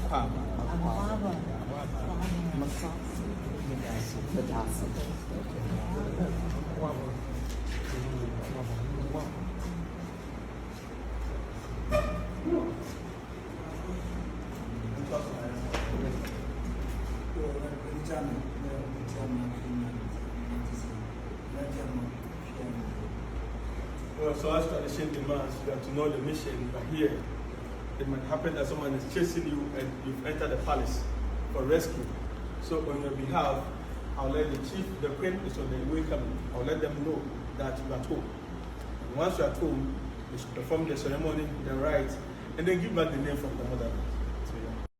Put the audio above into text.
Aquaba. Well, so as tradition demands, you have to know the mission you are here. It might happen that someone is chasing you and you've entered the palace for rescue. So on your behalf, I'll let the chief, the queen is on the way coming. I'll let them know that you're at home. And once you're at home, you should perform the ceremony, the rites, and then give back the name from the mother.